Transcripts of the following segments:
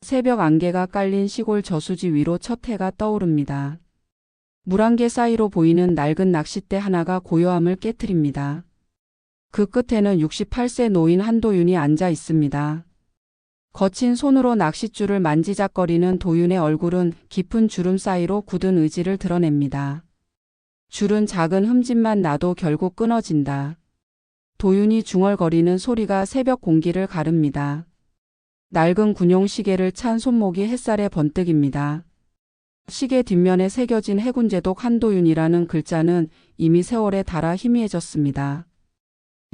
새벽 안개가 깔린 시골 저수지 위로 첫 해가 떠오릅니다. 물안개 사이로 보이는 낡은 낚싯대 하나가 고요함을 깨트립니다. 그 끝에는 68세 노인 한도윤이 앉아 있습니다. 거친 손으로 낚싯줄을 만지작거리는 도윤의 얼굴은 깊은 주름 사이로 굳은 의지를 드러냅니다. 줄은 작은 흠집만 나도 결국 끊어진다. 도윤이 중얼거리는 소리가 새벽 공기를 가릅니다. 낡은 군용 시계를 찬 손목이 햇살에 번뜩입니다. 시계 뒷면에 새겨진 해군제독 한도윤이라는 글자는 이미 세월에 닳아 희미해졌습니다.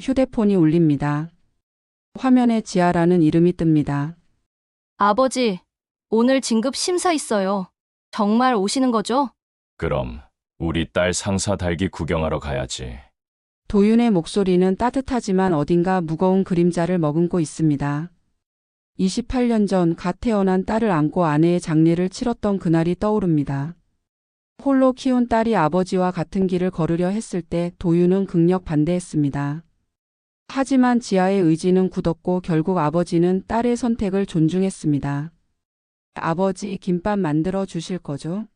휴대폰이 울립니다. 화면에 지아라는 이름이 뜹니다. 아버지, 오늘 진급 심사 있어요. 정말 오시는 거죠? 그럼 우리 딸 상사 달기 구경하러 가야지. 도윤의 목소리는 따뜻하지만 어딘가 무거운 그림자를 머금고 있습니다. 28년 전 갓 태어난 딸을 안고 아내의 장례를 치렀던 그날이 떠오릅니다. 홀로 키운 딸이 아버지와 같은 길을 걸으려 했을 때 도윤은 극력 반대했습니다. 하지만 지아의 의지는 굳었고 결국 아버지는 딸의 선택을 존중했습니다. 아버지 김밥 만들어 주실 거죠?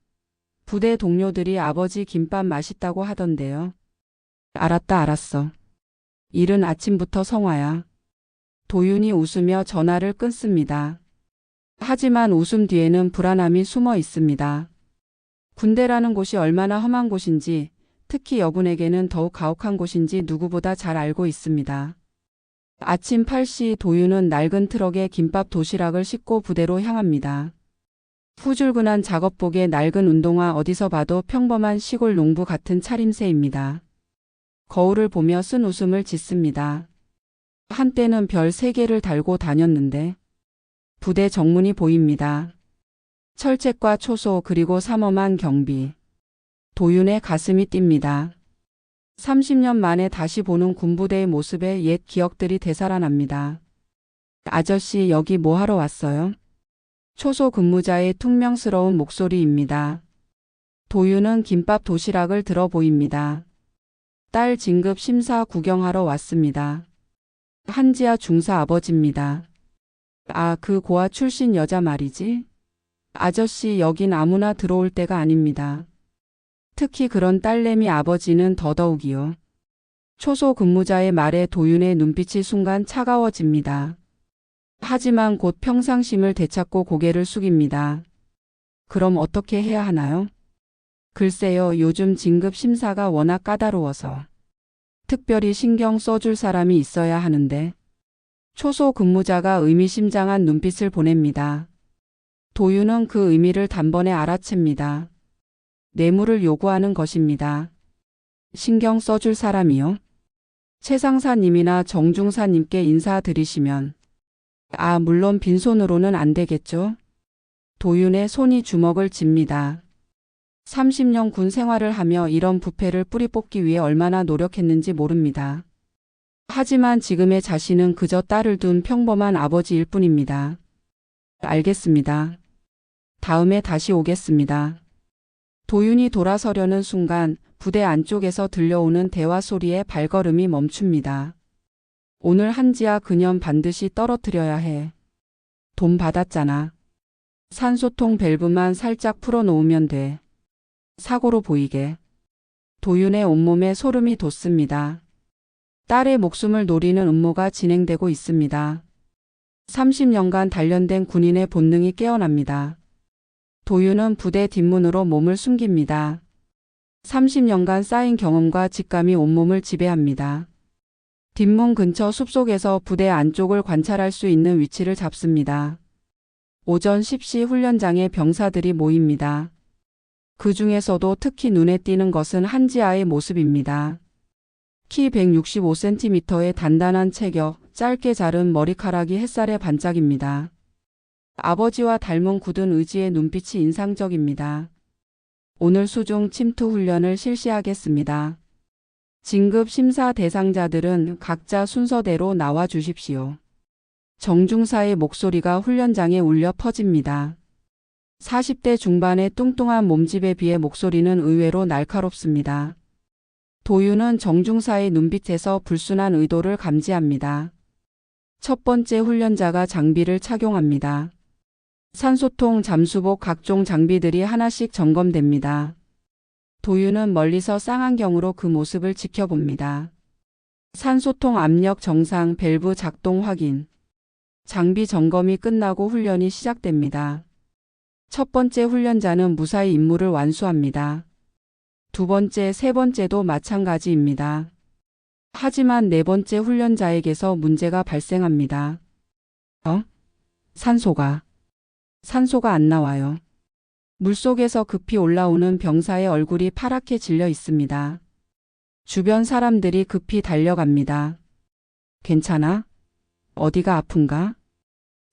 부대 동료들이 아버지 김밥 맛있다고 하던데요. 알았다 알았어. 이른 아침부터 성화야. 도윤이 웃으며 전화를 끊습니다. 하지만 웃음 뒤에는 불안함이 숨어 있습니다. 군대라는 곳이 얼마나 험한 곳인지, 특히 여군에게는 더욱 가혹한 곳인지 누구보다 잘 알고 있습니다. 아침 8시 도윤은 낡은 트럭에 김밥 도시락을 싣고 부대로 향합니다. 후줄근한 작업복에 낡은 운동화 어디서 봐도 평범한 시골 농부 같은 차림새입니다. 거울을 보며 쓴 웃음을 짓습니다. 한때는 별 3개를 달고 다녔는데 부대 정문이 보입니다. 철책과 초소 그리고 삼엄한 경비. 도윤의 가슴이 뜁니다. 30년 만에 다시 보는 군부대의 모습에 옛 기억들이 되살아납니다. 아저씨 여기 뭐 하러 왔어요? 초소 근무자의 퉁명스러운 목소리입니다. 도윤은 김밥 도시락을 들어 보입니다. 딸 진급 심사 구경하러 왔습니다. 한지아 중사 아버지입니다. 아, 그 고아 출신 여자 말이지? 아저씨 여긴 아무나 들어올 때가 아닙니다. 특히 그런 딸내미 아버지는 더더욱이요. 초소 근무자의 말에 도윤의 눈빛이 순간 차가워집니다. 하지만 곧 평상심을 되찾고 고개를 숙입니다. 그럼 어떻게 해야 하나요? 글쎄요, 요즘 진급 심사가 워낙 까다로워서. 특별히 신경 써줄 사람이 있어야 하는데. 초소 근무자가 의미심장한 눈빛을 보냅니다. 도윤은 그 의미를 단번에 알아챕니다. 뇌물을 요구하는 것입니다. 신경 써줄 사람이요? 최 상사님이나 정중사님께 인사드리시면. 아, 물론 빈손으로는 안 되겠죠? 도윤의 손이 주먹을 쥡니다. 30년 군 생활을 하며 이런 부패를 뿌리 뽑기 위해 얼마나 노력했는지 모릅니다. 하지만 지금의 자신은 그저 딸을 둔 평범한 아버지일 뿐입니다. 알겠습니다. 다음에 다시 오겠습니다. 도윤이 돌아서려는 순간 부대 안쪽에서 들려오는 대화 소리에 발걸음이 멈춥니다. 오늘 한지아 그년 반드시 떨어뜨려야 해. 돈 받았잖아. 산소통 밸브만 살짝 풀어놓으면 돼. 사고로 보이게. 도윤의 온몸에 소름이 돋습니다. 딸의 목숨을 노리는 음모가 진행되고 있습니다. 30년간 단련된 군인의 본능이 깨어납니다. 도윤은 부대 뒷문으로 몸을 숨깁니다. 30년간 쌓인 경험과 직감이 온몸을 지배합니다. 뒷문 근처 숲속에서 부대 안쪽을 관찰할 수 있는 위치를 잡습니다. 오전 10시 훈련장에 병사들이 모입니다. 그 중에서도 특히 눈에 띄는 것은 한지아의 모습입니다. 키 165cm의 단단한 체격, 짧게 자른 머리카락이 햇살에 반짝입니다. 아버지와 닮은 굳은 의지의 눈빛이 인상적입니다. 오늘 수중 침투 훈련을 실시하겠습니다. 진급 심사 대상자들은 각자 순서대로 나와 주십시오. 정중사의 목소리가 훈련장에 울려 퍼집니다. 40대 중반의 뚱뚱한 몸집에 비해 목소리는 의외로 날카롭습니다. 도윤은 정중사의 눈빛에서 불순한 의도를 감지합니다. 첫 번째 훈련자가 장비를 착용합니다. 산소통, 잠수복, 각종 장비들이 하나씩 점검됩니다. 도윤은 멀리서 쌍안경으로 그 모습을 지켜봅니다. 산소통 압력 정상, 밸브 작동 확인. 장비 점검이 끝나고 훈련이 시작됩니다. 첫 번째 훈련자는 무사히 임무를 완수합니다. 두 번째, 세 번째도 마찬가지입니다. 하지만 네 번째 훈련자에게서 문제가 발생합니다. 산소가 안 나와요. 물속에서 급히 올라오는 병사의 얼굴이 파랗게 질려 있습니다. 주변 사람들이 급히 달려갑니다. 괜찮아? 어디가 아픈가?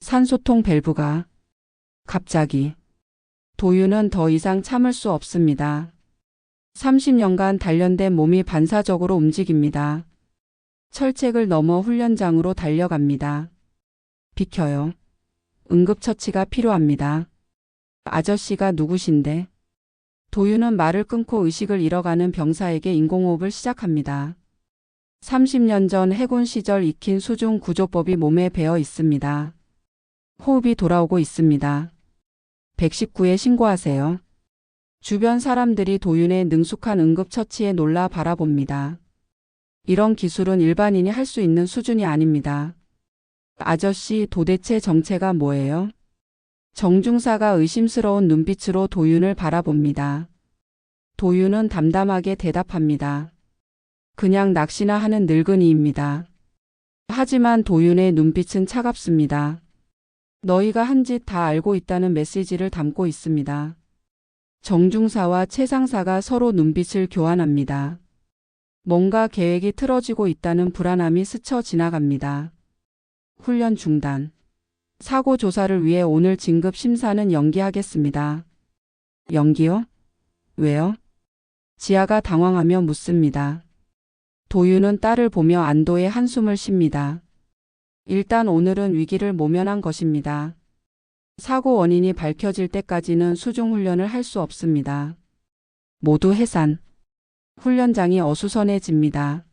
산소통 밸브가. 갑자기. 도윤은 더 이상 참을 수 없습니다. 30년간 단련된 몸이 반사적으로 움직입니다. 철책을 넘어 훈련장으로 달려갑니다. 비켜요. 응급처치가 필요합니다. 아저씨가 누구신데? 도윤은 말을 끊고 의식을 잃어가는 병사에게 인공호흡을 시작합니다. 30년 전 해군 시절 익힌 수중 구조법이 몸에 배어 있습니다. 호흡이 돌아오고 있습니다. 119에 신고하세요. 주변 사람들이 도윤의 능숙한 응급처치에 놀라 바라봅니다. 이런 기술은 일반인이 할 수 있는 수준이 아닙니다. 아저씨, 도대체 정체가 뭐예요? 정중사가 의심스러운 눈빛으로 도윤을 바라봅니다. 도윤은 담담하게 대답합니다. 그냥 낚시나 하는 늙은이입니다. 하지만 도윤의 눈빛은 차갑습니다. 너희가 한 짓 다 알고 있다는 메시지를 담고 있습니다. 정중사와 최상사가 서로 눈빛을 교환합니다. 뭔가 계획이 틀어지고 있다는 불안함이 스쳐 지나갑니다. 훈련 중단. 사고 조사를 위해 오늘 진급 심사는 연기하겠습니다. 연기요? 왜요? 지아가 당황하며 묻습니다. 도윤은 딸을 보며 안도의 한숨을 쉽니다. 일단 오늘은 위기를 모면한 것입니다. 사고 원인이 밝혀질 때까지는 수중 훈련을 할 수 없습니다. 모두 해산. 훈련장이 어수선해집니다.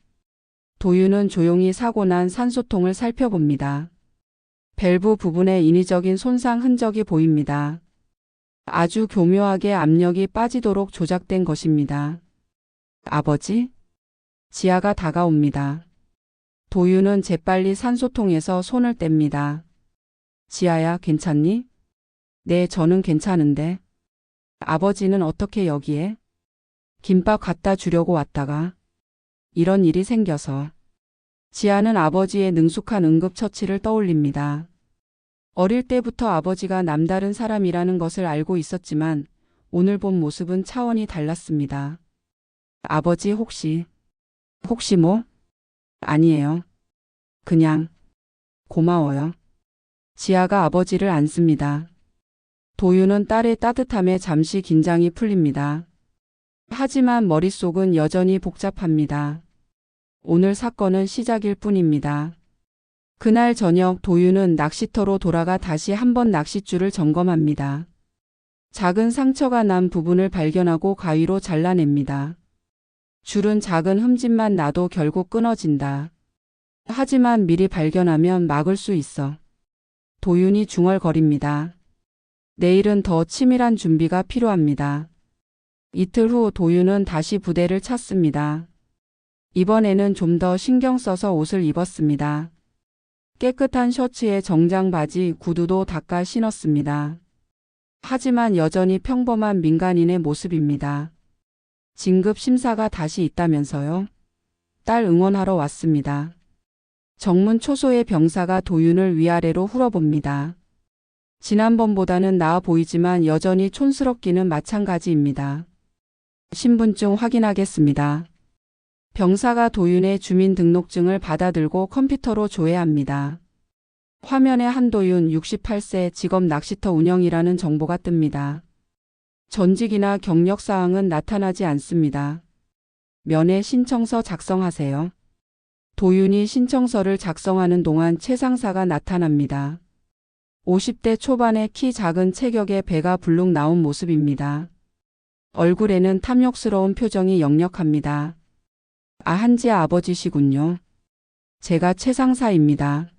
도윤은 조용히 사고 난 산소통을 살펴봅니다. 밸브 부분에 인위적인 손상 흔적이 보입니다. 아주 교묘하게 압력이 빠지도록 조작된 것입니다. 아버지? 지아가 다가옵니다. 도윤은 재빨리 산소통에서 손을 뗍니다. 지아야, 괜찮니? 네, 저는 괜찮은데. 아버지는 어떻게 여기에? 김밥 갖다 주려고 왔다가 이런 일이 생겨서. 지아는 아버지의 능숙한 응급처치를 떠올립니다. 어릴 때부터 아버지가 남다른 사람이라는 것을 알고 있었지만 오늘 본 모습은 차원이 달랐습니다. 아버지 혹시 뭐? 아니에요. 그냥 고마워요. 지아가 아버지를 안습니다. 도윤은 딸의 따뜻함에 잠시 긴장이 풀립니다. 하지만 머릿속은 여전히 복잡합니다. 오늘 사건은 시작일 뿐입니다. 그날 저녁 도윤은 낚시터로 돌아가 다시 한번 낚싯줄을 점검합니다. 작은 상처가 난 부분을 발견하고 가위로 잘라냅니다. 줄은 작은 흠집만 나도 결국 끊어진다. 하지만 미리 발견하면 막을 수 있어. 도윤이 중얼거립니다. 내일은 더 치밀한 준비가 필요합니다. 이틀 후 도윤은 다시 부대를 찾습니다. 이번에는 좀 더 신경 써서 옷을 입었습니다. 깨끗한 셔츠에 정장 바지, 구두도 닦아 신었습니다. 하지만 여전히 평범한 민간인의 모습입니다. 진급 심사가 다시 있다면서요? 딸 응원하러 왔습니다. 정문 초소의 병사가 도윤을 위아래로 훑어봅니다. 지난번보다는 나아 보이지만 여전히 촌스럽기는 마찬가지입니다. 신분증 확인하겠습니다. 병사가 도윤의 주민등록증을 받아들고 컴퓨터로 조회합니다. 화면에 한도윤 68세 직업 낚시터 운영이라는 정보가 뜹니다. 전직이나 경력사항은 나타나지 않습니다. 면회 신청서 작성하세요. 도윤이 신청서를 작성하는 동안 최상사가 나타납니다. 50대 초반의 키 작은 체격에 배가 불룩 나온 모습입니다. 얼굴에는 탐욕스러운 표정이 역력합니다. 한지 아버지시군요. 제가 최상사입니다.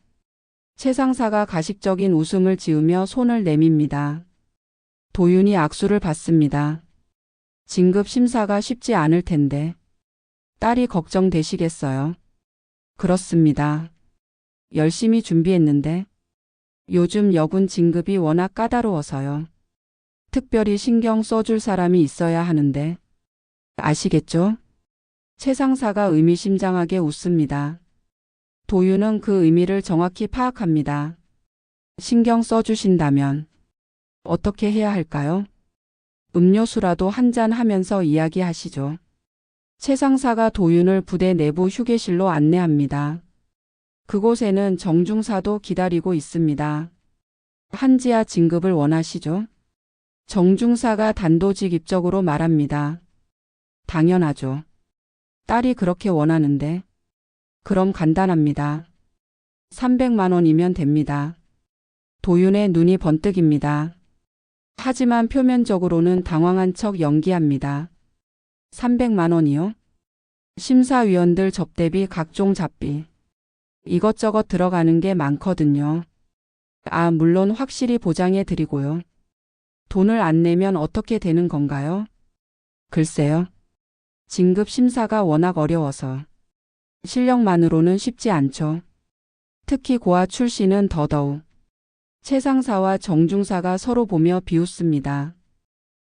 최 상사가 가식적인 웃음을 지으며 손을 내밉니다. 도윤이 악수를 받습니다. 진급 심사가 쉽지 않을 텐데 딸이 걱정되시겠어요? 그렇습니다. 열심히 준비했는데 요즘 여군 진급이 워낙 까다로워서요. 특별히 신경 써줄 사람이 있어야 하는데 아시겠죠? 최 상사가 의미심장하게 웃습니다. 도윤은 그 의미를 정확히 파악합니다. 신경 써주신다면 어떻게 해야 할까요? 음료수라도 한잔 하면서 이야기하시죠. 최 상사가 도윤을 부대 내부 휴게실로 안내합니다. 그곳에는 정중사도 기다리고 있습니다. 한지아 진급을 원하시죠? 정중사가 단도직입적으로 말합니다. 당연하죠. 딸이 그렇게 원하는데. 그럼 간단합니다. 300만 원이면 됩니다. 도윤의 눈이 번뜩입니다. 하지만 표면적으로는 당황한 척 연기합니다. 300만 원이요? 심사위원들 접대비 각종 잡비. 이것저것 들어가는 게 많거든요. 아, 물론 확실히 보장해 드리고요. 돈을 안 내면 어떻게 되는 건가요? 글쎄요. 진급 심사가 워낙 어려워서. 실력만으로는 쉽지 않죠. 특히 고아 출신은 더더욱. 최 상사와 정중사가 서로 보며 비웃습니다.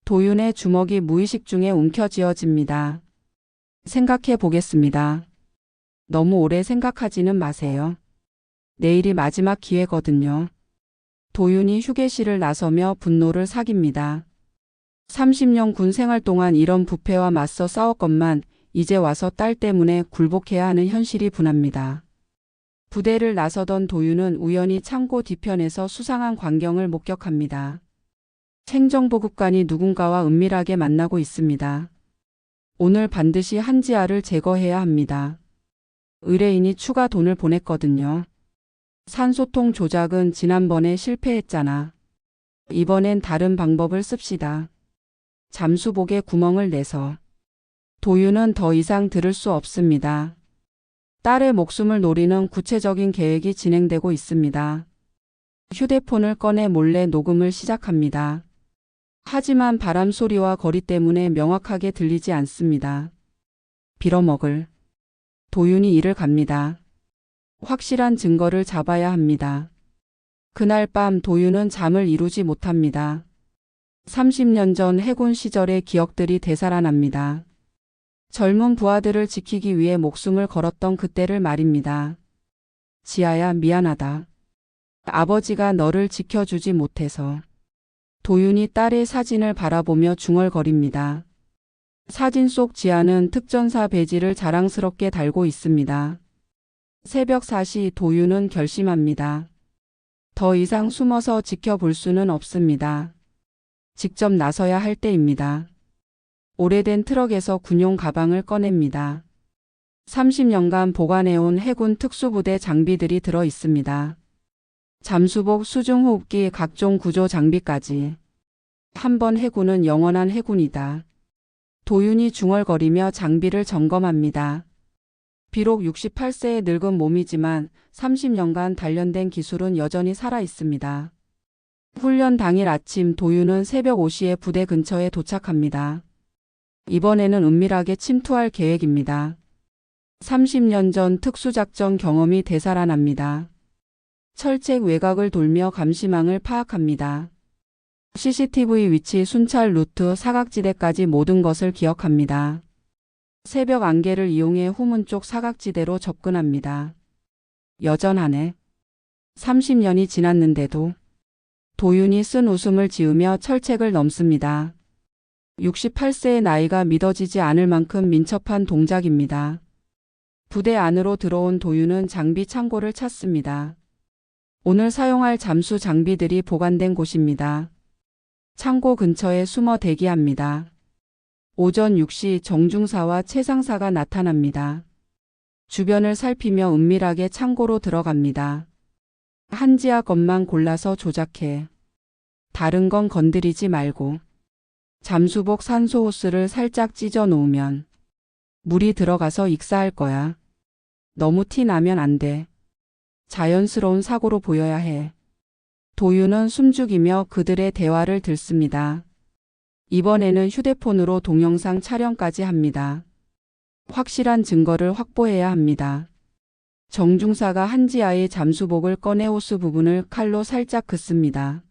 도윤의 주먹이 무의식 중에 움켜쥐어집니다. 생각해 보겠습니다. 너무 오래 생각하지는 마세요. 내일이 마지막 기회거든요. 도윤이 휴게실을 나서며 분노를 삭입니다. 30년 군 생활 동안 이런 부패와 맞서 싸웠건만 이제 와서 딸 때문에 굴복해야 하는 현실이 분합니다. 부대를 나서던 도윤은 우연히 창고 뒤편에서 수상한 광경을 목격합니다. 행정보급관이 누군가와 은밀하게 만나고 있습니다. 오늘 반드시 한지아를 제거해야 합니다. 의뢰인이 추가 돈을 보냈거든요. 산소통 조작은 지난번에 실패했잖아. 이번엔 다른 방법을 씁시다. 잠수복에 구멍을 내서. 도윤은 더 이상 들을 수 없습니다. 딸의 목숨을 노리는 구체적인 계획이 진행되고 있습니다. 휴대폰을 꺼내 몰래 녹음을 시작합니다. 하지만 바람 소리와 거리 때문에 명확하게 들리지 않습니다. 빌어먹을. 도윤이 이를 갑니다. 확실한 증거를 잡아야 합니다. 그날 밤 도윤은 잠을 이루지 못합니다. 30년 전 해군 시절의 기억들이 되살아납니다. 젊은 부하들을 지키기 위해 목숨을 걸었던 그때를 말입니다. 지아야, 미안하다. 아버지가 너를 지켜주지 못해서. 도윤이 딸의 사진을 바라보며 중얼거립니다. 사진 속 지아는 특전사 배지를 자랑스럽게 달고 있습니다. 새벽 4시 도윤은 결심합니다. 더 이상 숨어서 지켜볼 수는 없습니다. 직접 나서야 할 때입니다. 오래된 트럭에서 군용 가방을 꺼냅니다. 30년간 보관해온 해군 특수부대 장비들이 들어 있습니다. 잠수복, 수중호흡기, 각종 구조 장비까지. 한 번 해군은 영원한 해군이다. 도윤이 중얼거리며 장비를 점검합니다. 비록 68세의 늙은 몸이지만 30년간 단련된 기술은 여전히 살아 있습니다. 훈련 당일 아침 도윤은 새벽 5시에 부대 근처에 도착합니다. 이번에는 은밀하게 침투할 계획입니다. 30년 전 특수작전 경험이 되살아납니다. 철책 외곽을 돌며 감시망을 파악합니다. CCTV 위치, 순찰 루트, 사각지대까지 모든 것을 기억합니다. 새벽 안개를 이용해 후문 쪽 사각지대로 접근합니다. 여전하네. 30년이 지났는데도. 도윤이 쓴 웃음을 지으며 철책을 넘습니다. 68세의 나이가 믿어지지 않을 만큼 민첩한 동작입니다. 부대 안으로 들어온 도윤은 장비 창고를 찾습니다. 오늘 사용할 잠수 장비들이 보관된 곳입니다. 창고 근처에 숨어 대기합니다. 오전 6시 정중사와 최 상사가 나타납니다. 주변을 살피며 은밀하게 창고로 들어갑니다. 한지아 것만 골라서 조작해. 다른 건 건드리지 말고. 잠수복 산소 호스를 살짝 찢어 놓으면 물이 들어가서 익사할 거야. 너무 티 나면 안 돼. 자연스러운 사고로 보여야 해. 도윤은 숨죽이며 그들의 대화를 듣습니다. 이번에는 휴대폰으로 동영상 촬영까지 합니다. 확실한 증거를 확보해야 합니다. 정중사가 한지아의 잠수복을 꺼내 호수 부분을 칼로 살짝 긋습니다.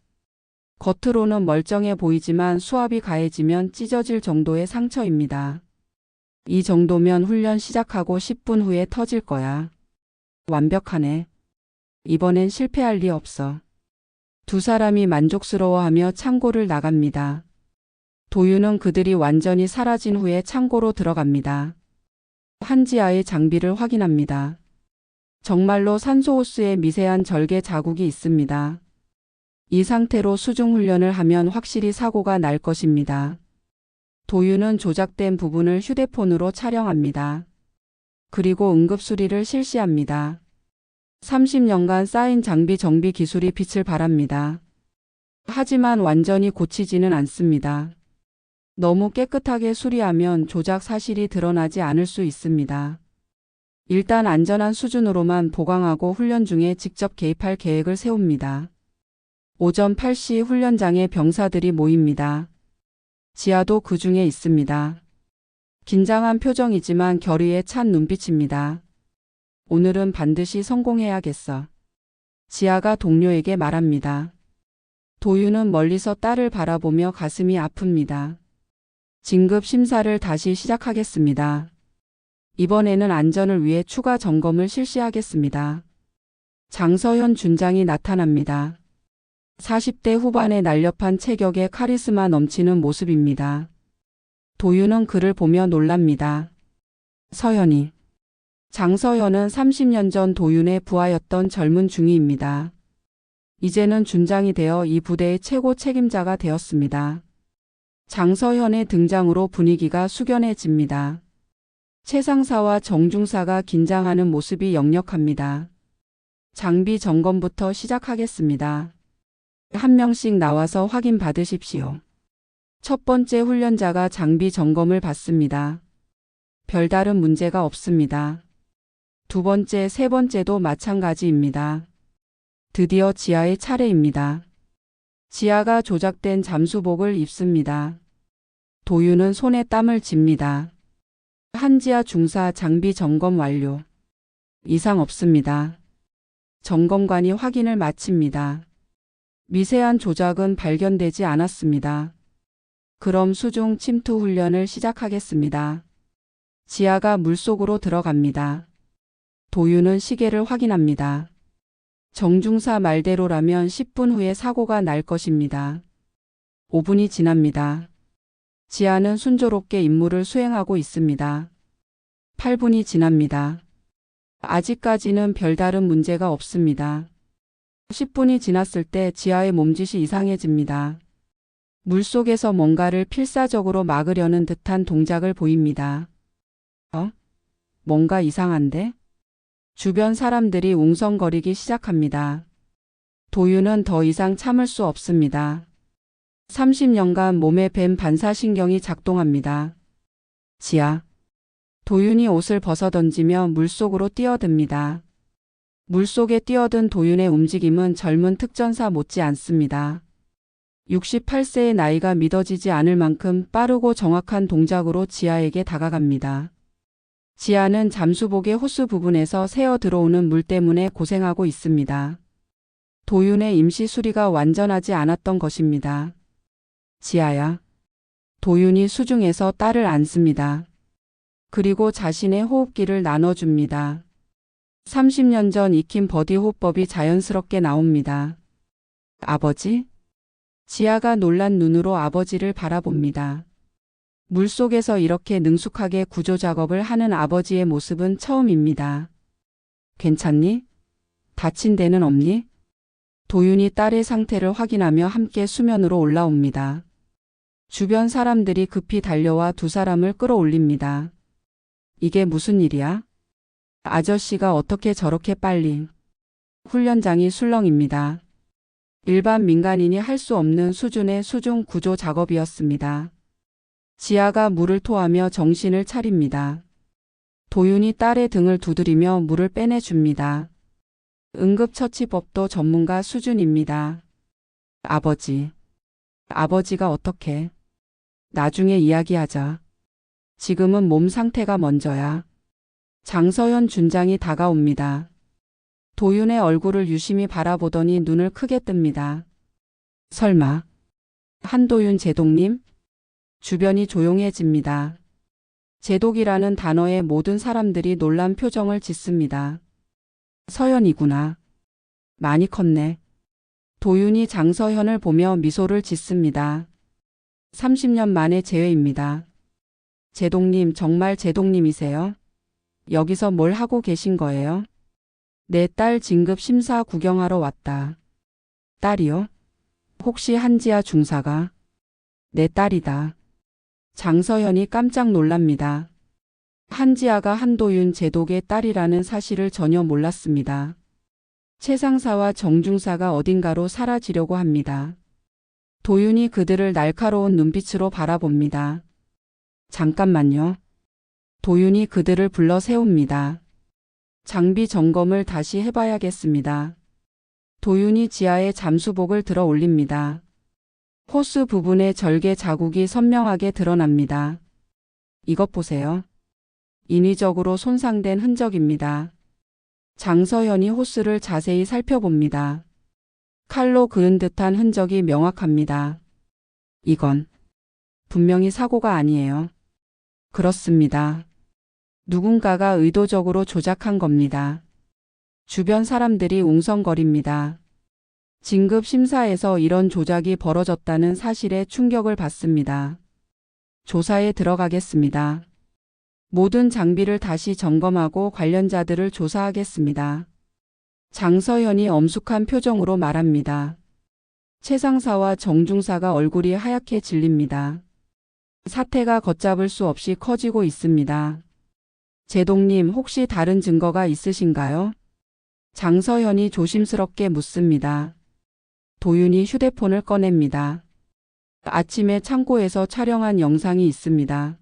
겉으로는 멀쩡해 보이지만 수압이 가해지면 찢어질 정도의 상처입니다. 이 정도면 훈련 시작하고 10분 후에 터질 거야. 완벽하네. 이번엔 실패할 리 없어. 두 사람이 만족스러워하며 창고를 나갑니다. 도윤은 그들이 완전히 사라진 후에 창고로 들어갑니다. 한지아의 장비를 확인합니다. 정말로 산소호스에 미세한 절개 자국이 있습니다. 이 상태로 수중 훈련을 하면 확실히 사고가 날 것입니다. 도윤은 조작된 부분을 휴대폰으로 촬영합니다. 그리고 응급수리를 실시합니다. 30년간 쌓인 장비 정비 기술이 빛을 발합니다. 하지만 완전히 고치지는 않습니다. 너무 깨끗하게 수리하면 조작 사실이 드러나지 않을 수 있습니다. 일단 안전한 수준으로만 보강하고 훈련 중에 직접 개입할 계획을 세웁니다. 오전 8시 훈련장에 병사들이 모입니다. 지아도 그 중에 있습니다. 긴장한 표정이지만 결의에 찬 눈빛입니다. 오늘은 반드시 성공해야겠어. 지아가 동료에게 말합니다. 도윤은 멀리서 딸을 바라보며 가슴이 아픕니다. 진급 심사를 다시 시작하겠습니다. 이번에는 안전을 위해 추가 점검을 실시하겠습니다. 장서현 준장이 나타납니다. 40대 후반의 날렵한 체격에 카리스마 넘치는 모습입니다. 도윤은 그를 보며 놀랍니다. 서현이. 장서현은 30년 전 도윤의 부하였던 젊은 중위입니다. 이제는 준장이 되어 이 부대의 최고 책임자가 되었습니다. 장서현의 등장으로 분위기가 숙연해집니다. 최상사와 정중사가 긴장하는 모습이 역력합니다. 장비 점검부터 시작하겠습니다. 한 명씩 나와서 확인 받으십시오. 첫 번째 훈련자가 장비 점검을 받습니다. 별다른 문제가 없습니다. 두 번째, 세 번째도 마찬가지입니다. 드디어 지아의 차례입니다. 지아가 조작된 잠수복을 입습니다. 도윤은 손에 땀을 쥡니다. 한지아 중사 장비 점검 완료. 이상 없습니다. 점검관이 확인을 마칩니다. 미세한 조작은 발견되지 않았습니다. 그럼 수중 침투 훈련을 시작하겠습니다. 지아가 물속으로 들어갑니다. 도윤은 시계를 확인합니다. 정중사 말대로라면 10분 후에 사고가 날 것입니다. 5분이 지납니다. 지아는 순조롭게 임무를 수행하고 있습니다. 8분이 지납니다. 아직까지는 별다른 문제가 없습니다. 10분이 지났을 때 지아의 몸짓이 이상해집니다. 물속에서 뭔가를 필사적으로 막으려는 듯한 동작을 보입니다. 뭔가 이상한데? 주변 사람들이 웅성거리기 시작합니다. 도윤은 더 이상 참을 수 없습니다. 30년간 몸에 밴 반사신경이 작동합니다. 지아. 도윤이 옷을 벗어던지며 물속으로 뛰어듭니다. 물속에 뛰어든 도윤의 움직임은 젊은 특전사 못지 않습니다. 68세의 나이가 믿어지지 않을 만큼 빠르고 정확한 동작으로 지아에게 다가갑니다. 지아는 잠수복의 호수 부분에서 새어 들어오는 물 때문에 고생하고 있습니다. 도윤의 임시 수리가 완전하지 않았던 것입니다. 지아야. 도윤이 수중에서 딸을 안습니다. 그리고 자신의 호흡기를 나눠줍니다. 30년 전 익힌 버디 호흡법이 자연스럽게 나옵니다. 아버지? 지아가 놀란 눈으로 아버지를 바라봅니다. 물속에서 이렇게 능숙하게 구조 작업을 하는 아버지의 모습은 처음입니다. 괜찮니? 다친 데는 없니? 도윤이 딸의 상태를 확인하며 함께 수면으로 올라옵니다. 주변 사람들이 급히 달려와 두 사람을 끌어올립니다. 이게 무슨 일이야? 아저씨가 어떻게 저렇게 빨리? 훈련장이 술렁입니다. 일반 민간인이 할 수 없는 수준의 수중 구조 작업이었습니다. 지아가 물을 토하며 정신을 차립니다. 도윤이 딸의 등을 두드리며 물을 빼내줍니다. 응급처치법도 전문가 수준입니다. 아버지. 아버지가 어떻게? 나중에 이야기하자. 지금은 몸 상태가 먼저야. 장서현 준장이 다가옵니다. 도윤의 얼굴을 유심히 바라보더니 눈을 크게 뜹니다. 설마. 한도윤 제독님? 주변이 조용해집니다. 제독이라는 단어에 모든 사람들이 놀란 표정을 짓습니다. 서현이구나. 많이 컸네. 도윤이 장서현을 보며 미소를 짓습니다. 30년 만의 재회입니다. 제독님, 정말 제독님이세요? 여기서 뭘 하고 계신 거예요? 내 딸 진급 심사 구경하러 왔다. 딸이요? 혹시 한지아 중사가? 내 딸이다. 장서현이 깜짝 놀랍니다. 한지아가 한도윤 제독의 딸이라는 사실을 전혀 몰랐습니다. 최상사와 정중사가 어딘가로 사라지려고 합니다. 도윤이 그들을 날카로운 눈빛으로 바라봅니다. 잠깐만요. 도윤이 그들을 불러 세웁니다. 장비 점검을 다시 해봐야겠습니다. 도윤이 지하에 잠수복을 들어 올립니다. 호스 부분에 절개 자국이 선명하게 드러납니다. 이것 보세요. 인위적으로 손상된 흔적입니다. 장서현이 호스를 자세히 살펴봅니다. 칼로 그은 듯한 흔적이 명확합니다. 이건 분명히 사고가 아니에요. 그렇습니다. 누군가가 의도적으로 조작한 겁니다. 주변 사람들이 웅성거립니다. 진급 심사에서 이런 조작이 벌어졌다는 사실에 충격을 받습니다. 조사에 들어가겠습니다. 모든 장비를 다시 점검하고 관련자들을 조사하겠습니다. 장서현이 엄숙한 표정으로 말합니다. 최상사와 정중사가 얼굴이 하얗게 질립니다. 사태가 걷잡을 수 없이 커지고 있습니다. 제독님, 혹시 다른 증거가 있으신가요? 장서현이 조심스럽게 묻습니다. 도윤이 휴대폰을 꺼냅니다. 아침에 창고에서 촬영한 영상이 있습니다.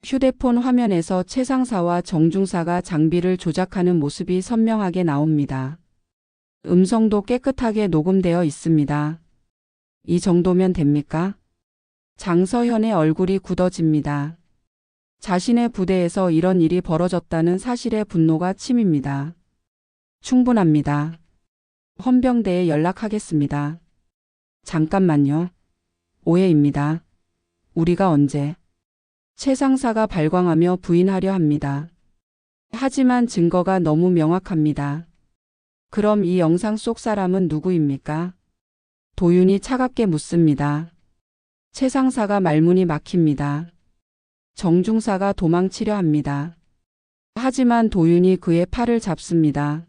휴대폰 화면에서 최상사와 정중사가 장비를 조작하는 모습이 선명하게 나옵니다. 음성도 깨끗하게 녹음되어 있습니다. 이 정도면 됩니까? 장서현의 얼굴이 굳어집니다. 자신의 부대에서 이런 일이 벌어졌다는 사실에 분노가 치밉니다. 충분합니다. 헌병대에 연락하겠습니다. 잠깐만요. 오해입니다. 우리가 언제? 최상사가 발광하며 부인하려 합니다. 하지만 증거가 너무 명확합니다. 그럼 이 영상 속 사람은 누구입니까? 도윤이 차갑게 묻습니다. 최상사가 말문이 막힙니다. 정중사가 도망치려 합니다. 하지만 도윤이 그의 팔을 잡습니다.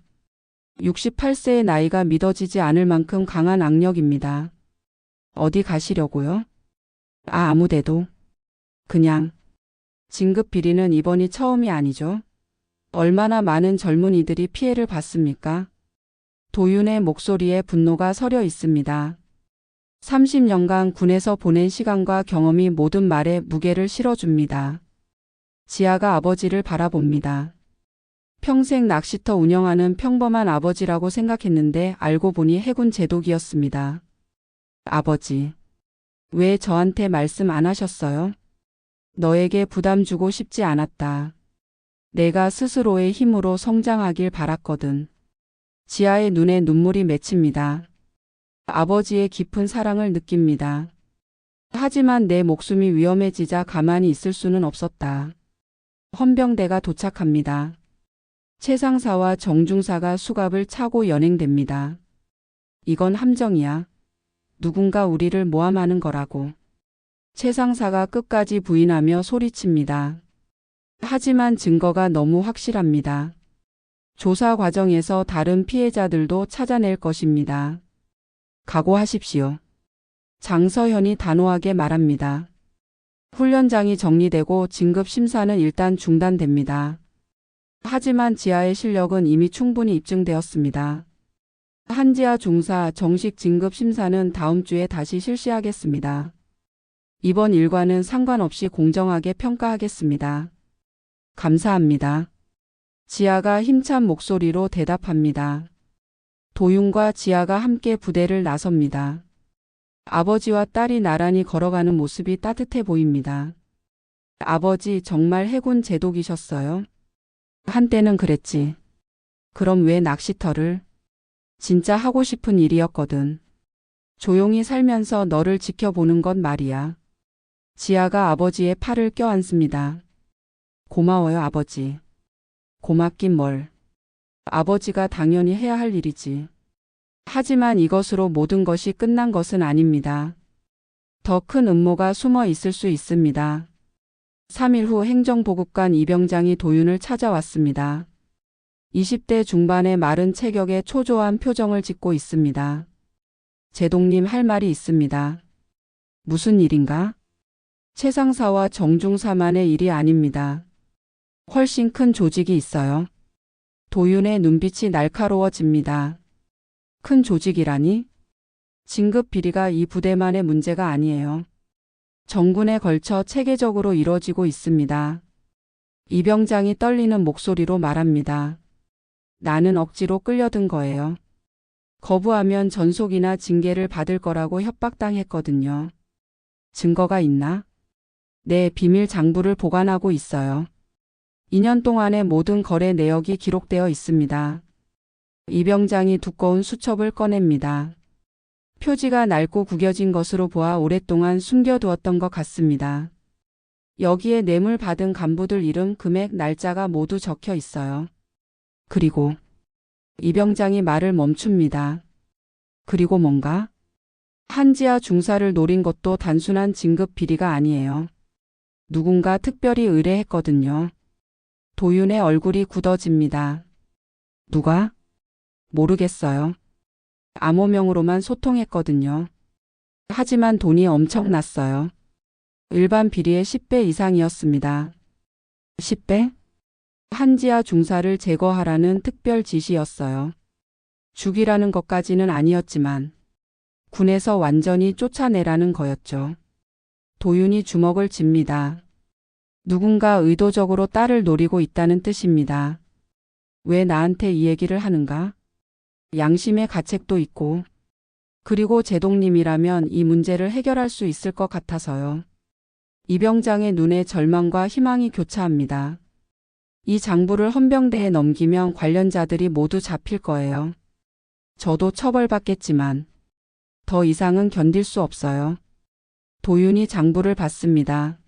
68세의 나이가 믿어지지 않을 만큼 강한 악력입니다. 어디 가시려고요? 아무데도. 그냥. 진급 비리는 이번이 처음이 아니죠. 얼마나 많은 젊은이들이 피해를 봤습니까? 도윤의 목소리에 분노가 서려 있습니다. 30년간 군에서 보낸 시간과 경험이 모든 말에 무게를 실어줍니다. 지아가 아버지를 바라봅니다. 평생 낚시터 운영하는 평범한 아버지라고 생각했는데 알고 보니 해군 제독이었습니다. 아버지, 왜 저한테 말씀 안 하셨어요? 너에게 부담 주고 싶지 않았다. 내가 스스로의 힘으로 성장하길 바랐거든. 지아의 눈에 눈물이 맺힙니다. 아버지의 깊은 사랑을 느낍니다. 하지만 내 목숨이 위험해지자 가만히 있을 수는 없었다. 헌병대가 도착합니다. 최상사와 정중사가 수갑을 차고 연행됩니다. 이건 함정이야. 누군가 우리를 모함하는 거라고. 최상사가 끝까지 부인하며 소리칩니다. 하지만 증거가 너무 확실합니다. 조사 과정에서 다른 피해자들도 찾아낼 것입니다. 각오하십시오. 장서현이 단호하게 말합니다. 훈련장이 정리되고 진급 심사는 일단 중단됩니다. 하지만 지하의 실력은 이미 충분히 입증되었습니다. 한지아 중사 정식 진급 심사는 다음 주에 다시 실시하겠습니다. 이번 일과는 상관없이 공정하게 평가하겠습니다. 감사합니다. 지아가 힘찬 목소리로 대답합니다. 도윤과 지아가 함께 부대를 나섭니다. 아버지와 딸이 나란히 걸어가는 모습이 따뜻해 보입니다. 아버지 정말 해군 제독이셨어요? 한때는 그랬지. 그럼 왜 낚시터를? 진짜 하고 싶은 일이었거든. 조용히 살면서 너를 지켜보는 것 말이야. 지아가 아버지의 팔을 껴안습니다. 고마워요, 아버지. 고맙긴 뭘. 아버지가 당연히 해야 할 일이지. 하지만 이것으로 모든 것이 끝난 것은 아닙니다. 더 큰 음모가 숨어 있을 수 있습니다. 3일 후 행정보급관 이병장이 도윤을 찾아왔습니다. 20대 중반의 마른 체격에 초조한 표정을 짓고 있습니다. 제동님 할 말이 있습니다. 무슨 일인가? 최상사와 정중사만의 일이 아닙니다. 훨씬 큰 조직이 있어요. 도윤의 눈빛이 날카로워집니다. 큰 조직이라니? 진급 비리가 이 부대만의 문제가 아니에요. 정군에 걸쳐 체계적으로 이뤄지고 있습니다. 이병장이 떨리는 목소리로 말합니다. 나는 억지로 끌려든 거예요. 거부하면 전속이나 징계를 받을 거라고 협박당했거든요. 증거가 있나? 네, 비밀 장부를 보관하고 있어요. 2년 동안의 모든 거래 내역이 기록되어 있습니다. 이병장이 두꺼운 수첩을 꺼냅니다. 표지가 낡고 구겨진 것으로 보아 오랫동안 숨겨두었던 것 같습니다. 여기에 뇌물 받은 간부들 이름, 금액, 날짜가 모두 적혀 있어요. 그리고 이병장이 말을 멈춥니다. 그리고 뭔가? 한지아 중사를 노린 것도 단순한 진급 비리가 아니에요. 누군가 특별히 의뢰했거든요. 도윤의 얼굴이 굳어집니다. 누가? 모르겠어요. 암호명으로만 소통했거든요. 하지만 돈이 엄청났어요. 일반 비리의 10배 이상이었습니다. 10배? 한지아 중사를 제거하라는 특별 지시였어요. 죽이라는 것까지는 아니었지만 군에서 완전히 쫓아내라는 거였죠. 도윤이 주먹을 쥡니다. 누군가 의도적으로 딸을 노리고 있다는 뜻입니다. 왜 나한테 이 얘기를 하는가? 양심의 가책도 있고, 그리고 제동님이라면 이 문제를 해결할 수 있을 것 같아서요. 이병장의 눈에 절망과 희망이 교차합니다. 이 장부를 헌병대에 넘기면 관련자들이 모두 잡힐 거예요. 저도 처벌받겠지만 더 이상은 견딜 수 없어요. 도윤이 장부를 받습니다.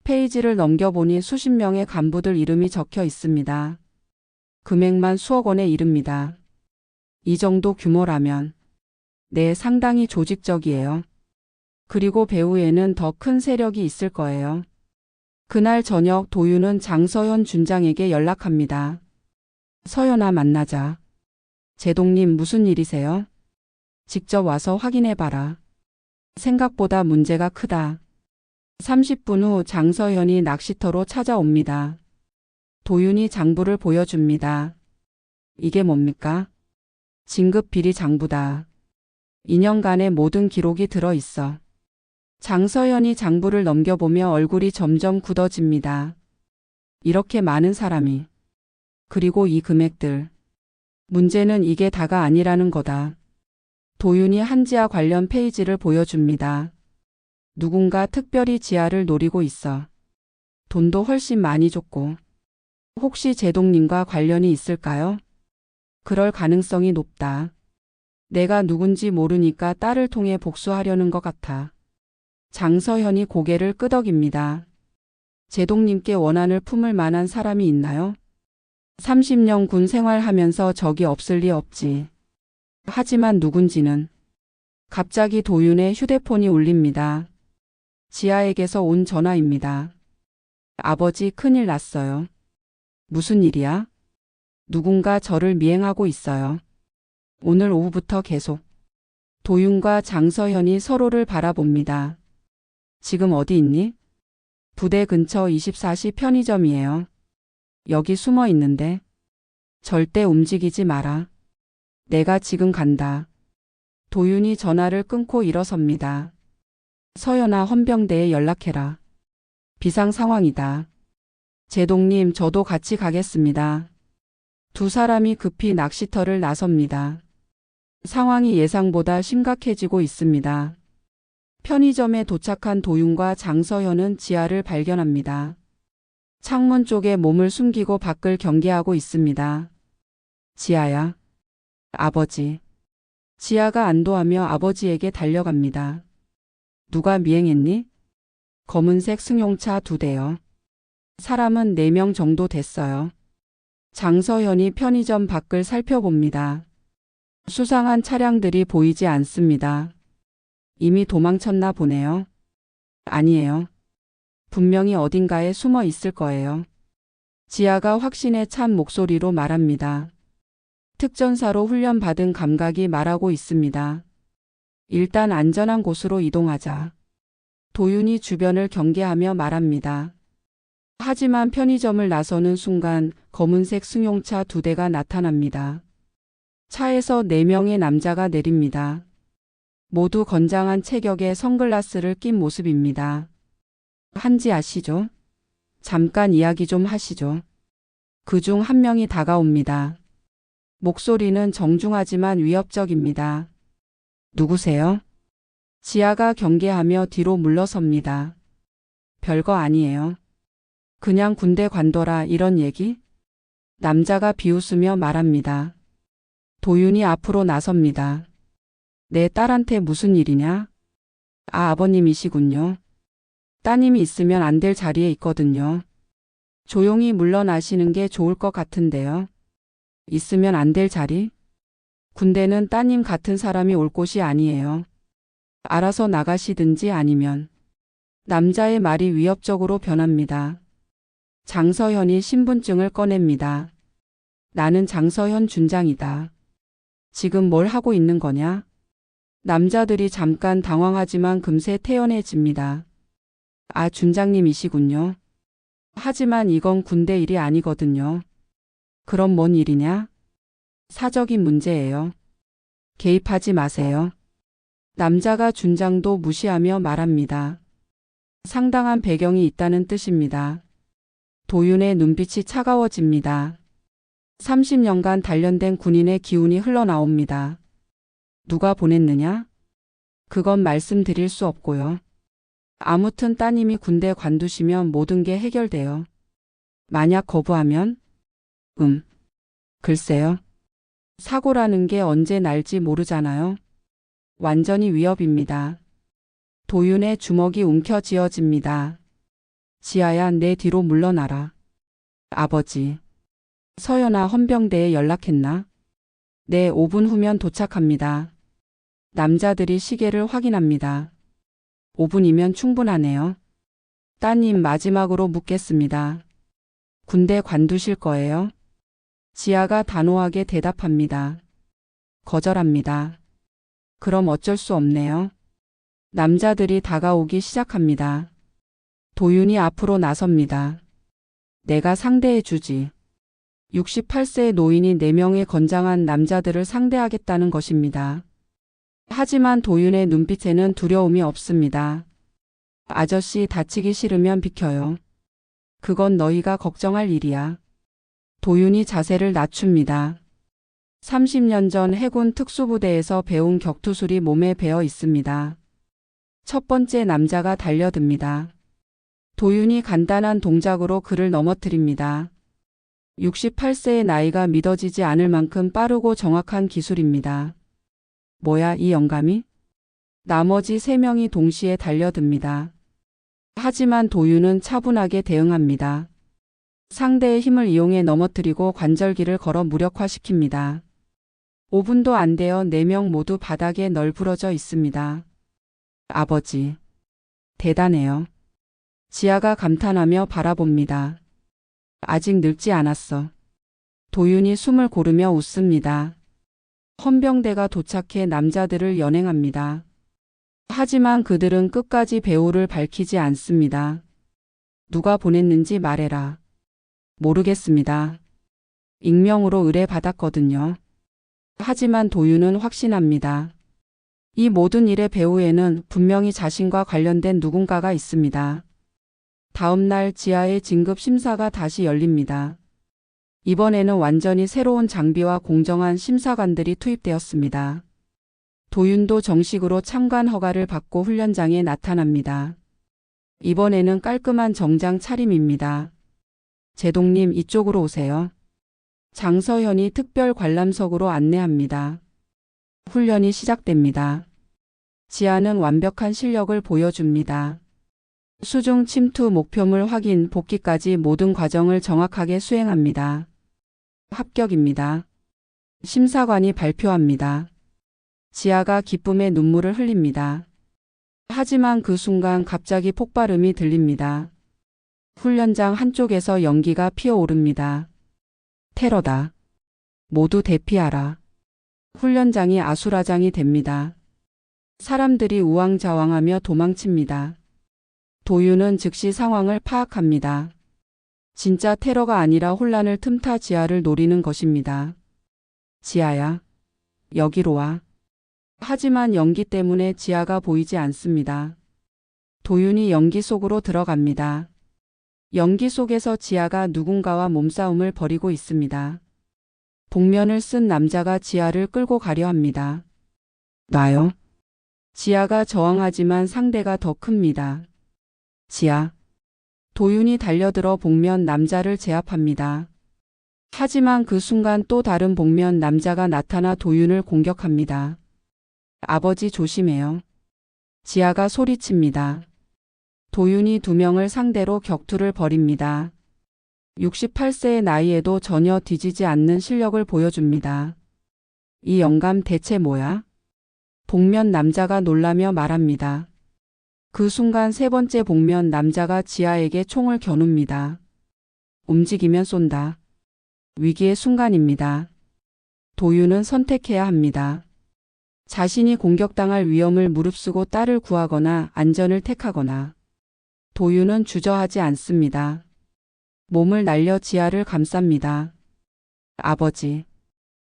페이지를 넘겨보니 수십 명의 간부들 이름이 적혀 있습니다. 금액만 수억 원에 이릅니다. 이 정도 규모라면 네, 상당히 조직적이에요. 그리고 배후에는 더 큰 세력이 있을 거예요. 그날 저녁 도윤은 장서현 준장에게 연락합니다. 서현아, 만나자. 제동님 무슨 일이세요? 직접 와서 확인해봐라. 생각보다 문제가 크다. 30분 후 장서현이 낚시터로 찾아옵니다. 도윤이 장부를 보여줍니다. 이게 뭡니까? 진급 비리 장부다. 2년간의 모든 기록이 들어있어. 장서현이 장부를 넘겨보며 얼굴이 점점 굳어집니다. 이렇게 많은 사람이. 그리고 이 금액들. 문제는 이게 다가 아니라는 거다. 도윤이 한지아 관련 페이지를 보여줍니다. 누군가 특별히 지아를 노리고 있어. 돈도 훨씬 많이 줬고. 혹시 제동님과 관련이 있을까요? 그럴 가능성이 높다. 내가 누군지 모르니까 딸을 통해 복수하려는 것 같아. 장서현이 고개를 끄덕입니다. 제동님께 원한을 품을 만한 사람이 있나요? 30년 군 생활하면서 적이 없을 리 없지. 하지만 누군지는. 갑자기 도윤의 휴대폰이 울립니다. 지아에게서 온 전화입니다. 아버지, 큰일 났어요. 무슨 일이야? 누군가 저를 미행하고 있어요. 오늘 오후부터 계속. 도윤과 장서현이 서로를 바라봅니다. 지금 어디 있니? 부대 근처 24시 편의점이에요. 여기 숨어 있는데. 절대 움직이지 마라. 내가 지금 간다. 도윤이 전화를 끊고 일어섭니다. 서연아, 헌병대에 연락해라. 비상 상황이다. 제동님, 저도 같이 가겠습니다. 두 사람이 급히 낚시터를 나섭니다. 상황이 예상보다 심각해지고 있습니다. 편의점에 도착한 도윤과 장서현은 지아를 발견합니다. 창문 쪽에 몸을 숨기고 밖을 경계하고 있습니다. 지아야. 아버지. 지아가 안도하며 아버지에게 달려갑니다. 누가 미행했니? 검은색 승용차 2대요. 사람은 4명 정도 됐어요. 장서현이 편의점 밖을 살펴봅니다. 수상한 차량들이 보이지 않습니다. 이미 도망쳤나 보네요. 아니에요. 분명히 어딘가에 숨어 있을 거예요. 지아가 확신에 찬 목소리로 말합니다. 특전사로 훈련받은 감각이 말하고 있습니다. 일단 안전한 곳으로 이동하자. 도윤이 주변을 경계하며 말합니다. 하지만 편의점을 나서는 순간 검은색 승용차 2대가 나타납니다. 차에서 4명의 남자가 내립니다. 모두 건장한 체격에 선글라스를 낀 모습입니다. 한지 아시죠? 잠깐 이야기 좀 하시죠. 그중 한 명이 다가옵니다. 목소리는 정중하지만 위협적입니다. 누구세요? 지아가 경계하며 뒤로 물러섭니다. 별거 아니에요. 그냥 군대 관둬라 이런 얘기? 남자가 비웃으며 말합니다. 도윤이 앞으로 나섭니다. 내 딸한테 무슨 일이냐? 아, 아버님이시군요. 따님이 있으면 안 될 자리에 있거든요. 조용히 물러나시는 게 좋을 것 같은데요. 있으면 안 될 자리? 군대는 따님 같은 사람이 올 곳이 아니에요. 알아서 나가시든지 아니면. 남자의 말이 위협적으로 변합니다. 장서현이 신분증을 꺼냅니다. 나는 장서현 준장이다. 지금 뭘 하고 있는 거냐? 남자들이 잠깐 당황하지만 금세 태연해집니다. 아, 준장님이시군요. 하지만 이건 군대 일이 아니거든요. 그럼 뭔 일이냐? 사적인 문제예요. 개입하지 마세요. 남자가 준장도 무시하며 말합니다. 상당한 배경이 있다는 뜻입니다. 도윤의 눈빛이 차가워집니다. 30년간 단련된 군인의 기운이 흘러나옵니다. 누가 보냈느냐? 그건 말씀드릴 수 없고요. 아무튼 따님이 군대 관두시면 모든 게 해결돼요. 만약 거부하면? 글쎄요. 사고라는 게 언제 날지 모르잖아요. 완전히 위협입니다. 도윤의 주먹이 움켜쥐어집니다. 지아야, 내 뒤로 물러나라. 아버지. 서연아, 헌병대에 연락했나? 네, 5분 후면 도착합니다. 남자들이 시계를 확인합니다. 5분이면 충분하네요. 따님, 마지막으로 묻겠습니다. 군대 관두실 거예요? 지아가 단호하게 대답합니다. 거절합니다. 그럼 어쩔 수 없네요. 남자들이 다가오기 시작합니다. 도윤이 앞으로 나섭니다. 내가 상대해 주지. 68세의 노인이 4명의 건장한 남자들을 상대하겠다는 것입니다. 하지만 도윤의 눈빛에는 두려움이 없습니다. 아저씨, 다치기 싫으면 비켜요. 그건 너희가 걱정할 일이야. 도윤이 자세를 낮춥니다. 30년 전 해군 특수부대에서 배운 격투술이 몸에 배어 있습니다. 첫 번째 남자가 달려듭니다. 도윤이 간단한 동작으로 그를 넘어뜨립니다. 68세의 나이가 믿어지지 않을 만큼 빠르고 정확한 기술입니다. 뭐야, 이 영감이? 나머지 3명이 동시에 달려듭니다. 하지만 도윤은 차분하게 대응합니다. 상대의 힘을 이용해 넘어뜨리고 관절기를 걸어 무력화시킵니다. 5분도 안 되어 4명 모두 바닥에 널브러져 있습니다. 아버지. 대단해요. 지아가 감탄하며 바라봅니다. 아직 늙지 않았어. 도윤이 숨을 고르며 웃습니다. 헌병대가 도착해 남자들을 연행합니다. 하지만 그들은 끝까지 배우를 밝히지 않습니다. 누가 보냈는지 말해라. 모르겠습니다. 익명으로 의뢰받았거든요. 하지만 도윤은 확신합니다. 이 모든 일의 배후에는 분명히 자신과 관련된 누군가가 있습니다. 다음 날 지하의 진급 심사가 다시 열립니다. 이번에는 완전히 새로운 장비와 공정한 심사관들이 투입되었습니다. 도윤도 정식으로 참관 허가를 받고 훈련장에 나타납니다. 이번에는 깔끔한 정장 차림입니다. 제동님 이쪽으로 오세요. 장서현이 특별 관람석으로 안내합니다. 훈련이 시작됩니다. 지아는 완벽한 실력을 보여줍니다. 수중 침투 목표물 확인 복귀까지 모든 과정을 정확하게 수행합니다. 합격입니다. 심사관이 발표합니다. 지아가 기쁨의 눈물을 흘립니다. 하지만 그 순간 갑자기 폭발음이 들립니다. 훈련장 한쪽에서 연기가 피어오릅니다. 테러다. 모두 대피하라. 훈련장이 아수라장이 됩니다. 사람들이 우왕좌왕하며 도망칩니다. 도윤은 즉시 상황을 파악합니다. 진짜 테러가 아니라 혼란을 틈타 지아를 노리는 것입니다. 지아야, 여기로 와. 하지만 연기 때문에 지아가 보이지 않습니다. 도윤이 연기 속으로 들어갑니다. 연기 속에서 지아가 누군가와 몸싸움을 벌이고 있습니다. 복면을 쓴 남자가 지아를 끌고 가려 합니다. 놔요. 지아가 저항하지만 상대가 더 큽니다. 지아. 도윤이 달려들어 복면 남자를 제압합니다. 하지만 그 순간 또 다른 복면 남자가 나타나 도윤을 공격합니다. 아버지 조심해요. 지아가 소리칩니다. 도윤이 두 명을 상대로 격투를 벌입니다. 68세의 나이에도 전혀 뒤지지 않는 실력을 보여줍니다. 이 영감 대체 뭐야? 복면 남자가 놀라며 말합니다. 그 순간 세 번째 복면 남자가 지아에게 총을 겨눕니다. 움직이면 쏜다. 위기의 순간입니다. 도윤은 선택해야 합니다. 자신이 공격당할 위험을 무릅쓰고 딸을 구하거나 안전을 택하거나. 도윤은 주저하지 않습니다. 몸을 날려 지아를 감쌉니다. 아버지.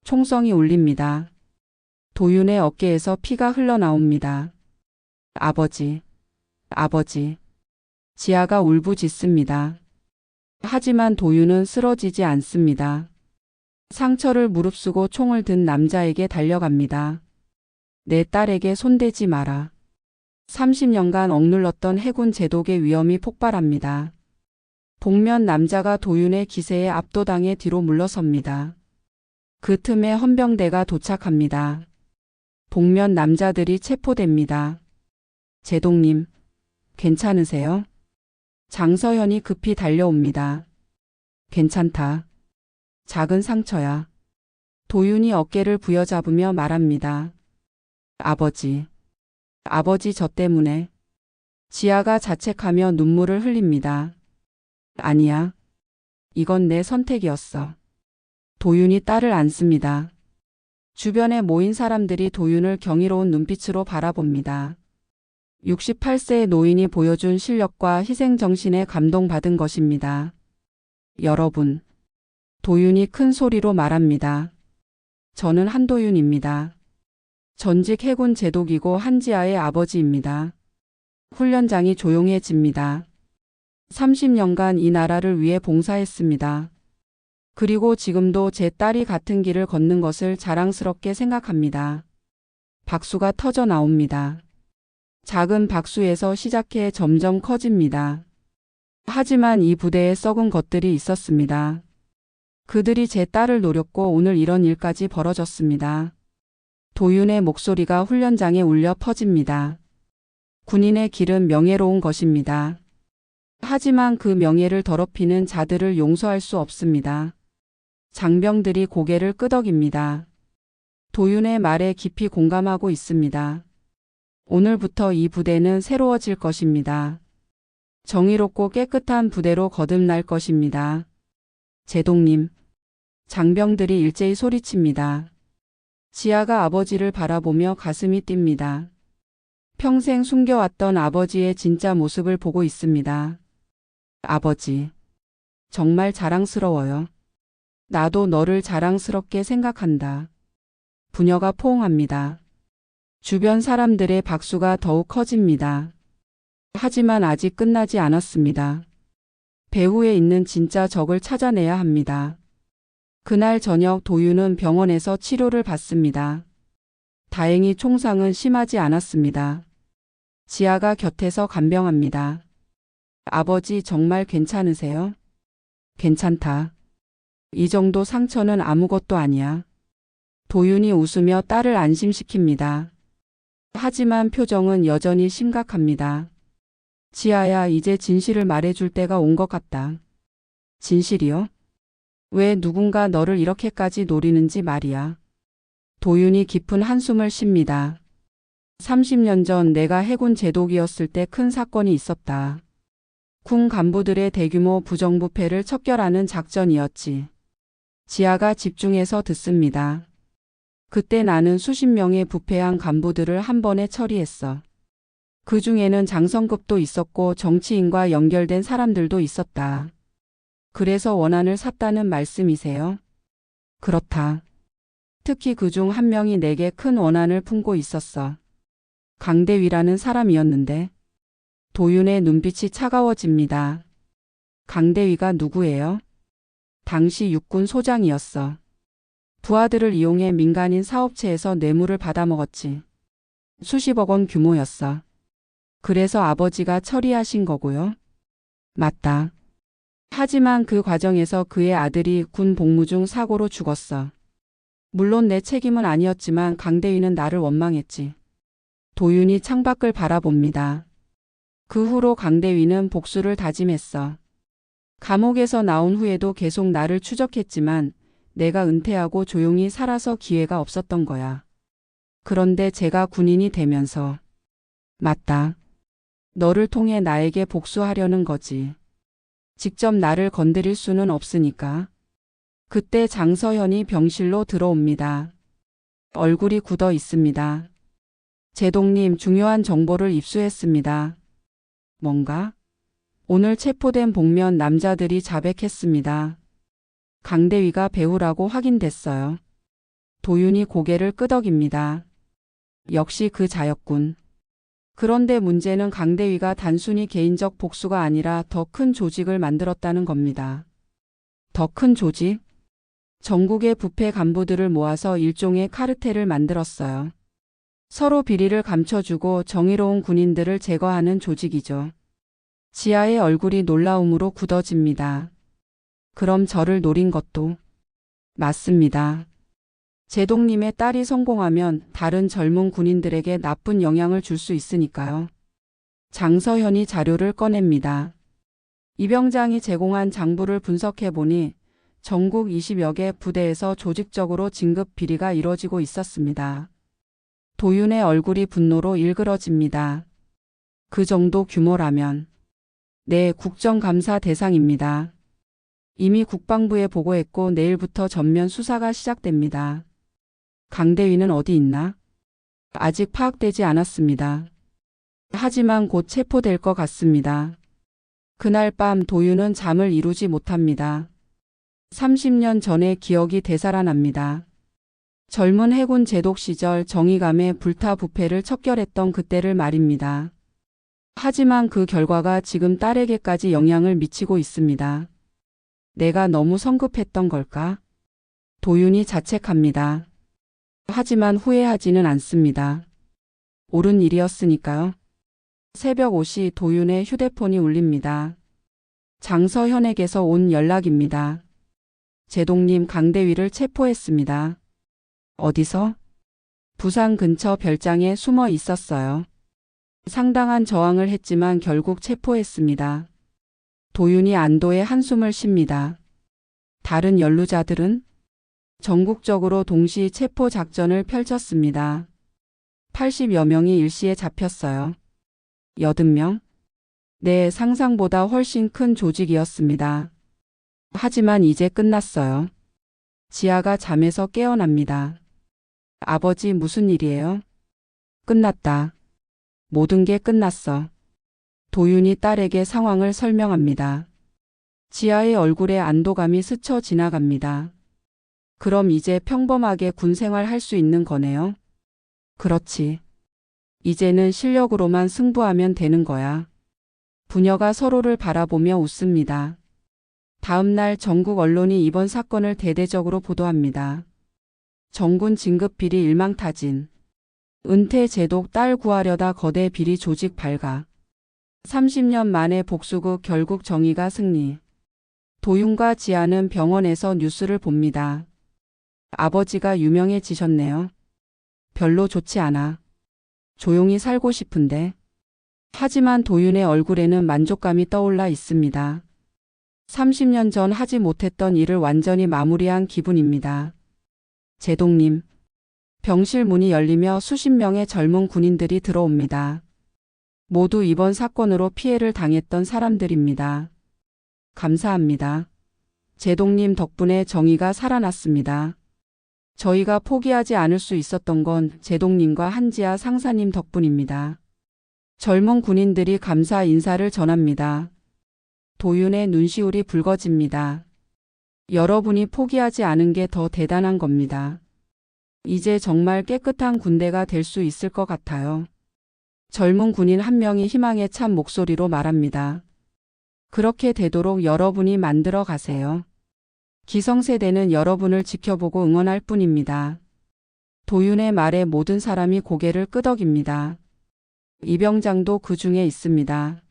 총성이 울립니다. 도윤의 어깨에서 피가 흘러나옵니다. 아버지. 아버지. 지아가 울부짖습니다. 하지만 도윤은 쓰러지지 않습니다. 상처를 무릅쓰고 총을 든 남자에게 달려갑니다. 내 딸에게 손대지 마라. 30년간 억눌렀던 해군 제독의 위험이 폭발합니다. 복면 남자가 도윤의 기세에 압도당해 뒤로 물러섭니다. 그 틈에 헌병대가 도착합니다. 복면 남자들이 체포됩니다. 제동님, 괜찮으세요? 장서현이 급히 달려옵니다. 괜찮다. 작은 상처야. 도윤이 어깨를 부여잡으며 말합니다. 아버지. 아버지 저 때문에. 지아가 자책하며 눈물을 흘립니다. 아니야. 이건 내 선택이었어. 도윤이 딸을 안습니다. 주변에 모인 사람들이 도윤을 경이로운 눈빛으로 바라봅니다. 68세의 노인이 보여준 실력과 희생정신에 감동받은 것입니다. 여러분. 도윤이 큰 소리로 말합니다. 저는 한도윤입니다. 전직 해군 제독이고 한지아의 아버지입니다. 훈련장이 조용해집니다. 30년간 이 나라를 위해 봉사했습니다. 그리고 지금도 제 딸이 같은 길을 걷는 것을 자랑스럽게 생각합니다. 박수가 터져 나옵니다. 작은 박수에서 시작해 점점 커집니다. 하지만 이 부대에 썩은 것들이 있었습니다. 그들이 제 딸을 노렸고 오늘 이런 일까지 벌어졌습니다. 도윤의 목소리가 훈련장에 울려 퍼집니다. 군인의 길은 명예로운 것입니다. 하지만 그 명예를 더럽히는 자들을 용서할 수 없습니다. 장병들이 고개를 끄덕입니다. 도윤의 말에 깊이 공감하고 있습니다. 오늘부터 이 부대는 새로워질 것입니다. 정의롭고 깨끗한 부대로 거듭날 것입니다. 제동님. 장병들이 일제히 소리칩니다. 지아가 아버지를 바라보며 가슴이 뜁니다. 평생 숨겨왔던 아버지의 진짜 모습을 보고 있습니다. 아버지. 정말 자랑스러워요. 나도 너를 자랑스럽게 생각한다. 부녀가 포옹합니다. 주변 사람들의 박수가 더욱 커집니다. 하지만 아직 끝나지 않았습니다. 배후에 있는 진짜 적을 찾아내야 합니다. 그날 저녁 도윤은 병원에서 치료를 받습니다. 다행히 총상은 심하지 않았습니다. 지아가 곁에서 간병합니다. 아버지 정말 괜찮으세요? 괜찮다. 이 정도 상처는 아무것도 아니야. 도윤이 웃으며 딸을 안심시킵니다. 하지만 표정은 여전히 심각합니다. 지아야, 이제 진실을 말해줄 때가 온 것 같다. 진실이요? 왜 누군가 너를 이렇게까지 노리는지 말이야. 도윤이 깊은 한숨을 쉽니다. 30년 전 내가 해군 제독이었을 때 큰 사건이 있었다. 군 간부들의 대규모 부정부패를 척결하는 작전이었지. 지아가 집중해서 듣습니다. 그때 나는 수십 명의 부패한 간부들을 한 번에 처리했어. 그 중에는 장성급도 있었고 정치인과 연결된 사람들도 있었다. 그래서 원한을 샀다는 말씀이세요? 그렇다. 특히 그중 한 명이 내게 큰 원한을 품고 있었어. 강대위라는 사람이었는데. 도윤의 눈빛이 차가워집니다. 강대위가 누구예요? 당시 육군 소장이었어. 부하들을 이용해 민간인 사업체에서 뇌물을 받아먹었지. 수십억 원 규모였어. 그래서 아버지가 처리하신 거고요. 맞다. 하지만 그 과정에서 그의 아들이 군 복무 중 사고로 죽었어. 물론 내 책임은 아니었지만 강대위는 나를 원망했지. 도윤이 창밖을 바라봅니다. 그 후로 강대위는 복수를 다짐했어. 감옥에서 나온 후에도 계속 나를 추적했지만 내가 은퇴하고 조용히 살아서 기회가 없었던 거야. 그런데 제가 군인이 되면서. 맞다. 너를 통해 나에게 복수하려는 거지. 직접 나를 건드릴 수는 없으니까. 그때 장서현이 병실로 들어옵니다. 얼굴이 굳어 있습니다. 제독님, 중요한 정보를 입수했습니다. 뭔가? 오늘 체포된 복면 남자들이 자백했습니다. 강대위가 배우라고 확인됐어요. 도윤이 고개를 끄덕입니다. 역시 그 자였군. 그런데 문제는 강대위가 단순히 개인적 복수가 아니라 더 큰 조직을 만들었다는 겁니다. 더 큰 조직? 전국의 부패 간부들을 모아서 일종의 카르텔을 만들었어요. 서로 비리를 감춰주고 정의로운 군인들을 제거하는 조직이죠. 지아의 얼굴이 놀라움으로 굳어집니다. 그럼 저를 노린 것도? 맞습니다. 제독님의 딸이 성공하면 다른 젊은 군인들에게 나쁜 영향을 줄 수 있으니까요. 장서현이 자료를 꺼냅니다. 이 병장이 제공한 장부를 분석해보니 전국 20여 개 부대에서 조직적으로 진급 비리가 이뤄지고 있었습니다. 도윤의 얼굴이 분노로 일그러집니다. 그 정도 규모라면. 네, 국정감사 대상입니다. 이미 국방부에 보고했고 내일부터 전면 수사가 시작됩니다. 강대위는 어디 있나? 아직 파악되지 않았습니다. 하지만 곧 체포될 것 같습니다. 그날 밤 도윤은 잠을 이루지 못합니다. 30년 전의 기억이 되살아납니다. 젊은 해군 제독 시절 정의감에 불타 부패를 척결했던 그때를 말입니다. 하지만 그 결과가 지금 딸에게까지 영향을 미치고 있습니다. 내가 너무 성급했던 걸까? 도윤이 자책합니다. 하지만 후회하지는 않습니다. 옳은 일이었으니까요. 새벽 5시 도윤의 휴대폰이 울립니다. 장서현에게서 온 연락입니다. 제독님, 강대위를 체포했습니다. 어디서? 부산 근처 별장에 숨어 있었어요. 상당한 저항을 했지만 결국 체포했습니다. 도윤이 안도의 한숨을 쉽니다. 다른 연루자들은? 전국적으로 동시 체포 작전을 펼쳤습니다. 80여 명이 일시에 잡혔어요. 80명? 네, 상상보다 훨씬 큰 조직이었습니다. 하지만 이제 끝났어요. 지아가 잠에서 깨어납니다. 아버지, 무슨 일이에요? 끝났다. 모든 게 끝났어. 도윤이 딸에게 상황을 설명합니다. 지아의 얼굴에 안도감이 스쳐 지나갑니다. 그럼 이제 평범하게 군 생활할 수 있는 거네요? 그렇지. 이제는 실력으로만 승부하면 되는 거야. 부녀가 서로를 바라보며 웃습니다. 다음 날 전국 언론이 이번 사건을 대대적으로 보도합니다. 정군 진급 비리 일망타진. 은퇴 제독 딸 구하려다 거대 비리 조직 발각. 30년 만에 복수국 결국 정의가 승리. 도윤과 지아는 병원에서 뉴스를 봅니다. 아버지가 유명해지셨네요. 별로 좋지 않아. 조용히 살고 싶은데. 하지만 도윤의 얼굴에는 만족감이 떠올라 있습니다. 30년 전 하지 못했던 일을 완전히 마무리한 기분입니다. 제독님. 병실 문이 열리며 수십 명의 젊은 군인들이 들어옵니다. 모두 이번 사건으로 피해를 당했던 사람들입니다. 감사합니다. 제독님 덕분에 정의가 살아났습니다. 저희가 포기하지 않을 수 있었던 건 제독님과 한지아 상사님 덕분입니다. 젊은 군인들이 감사 인사를 전합니다. 도윤의 눈시울이 붉어집니다. 여러분이 포기하지 않은 게 더 대단한 겁니다. 이제 정말 깨끗한 군대가 될 수 있을 것 같아요. 젊은 군인 한 명이 희망에 찬 목소리로 말합니다. 그렇게 되도록 여러분이 만들어 가세요. 기성세대는 여러분을 지켜보고 응원할 뿐입니다. 도윤의 말에 모든 사람이 고개를 끄덕입니다. 이병장도 그 중에 있습니다.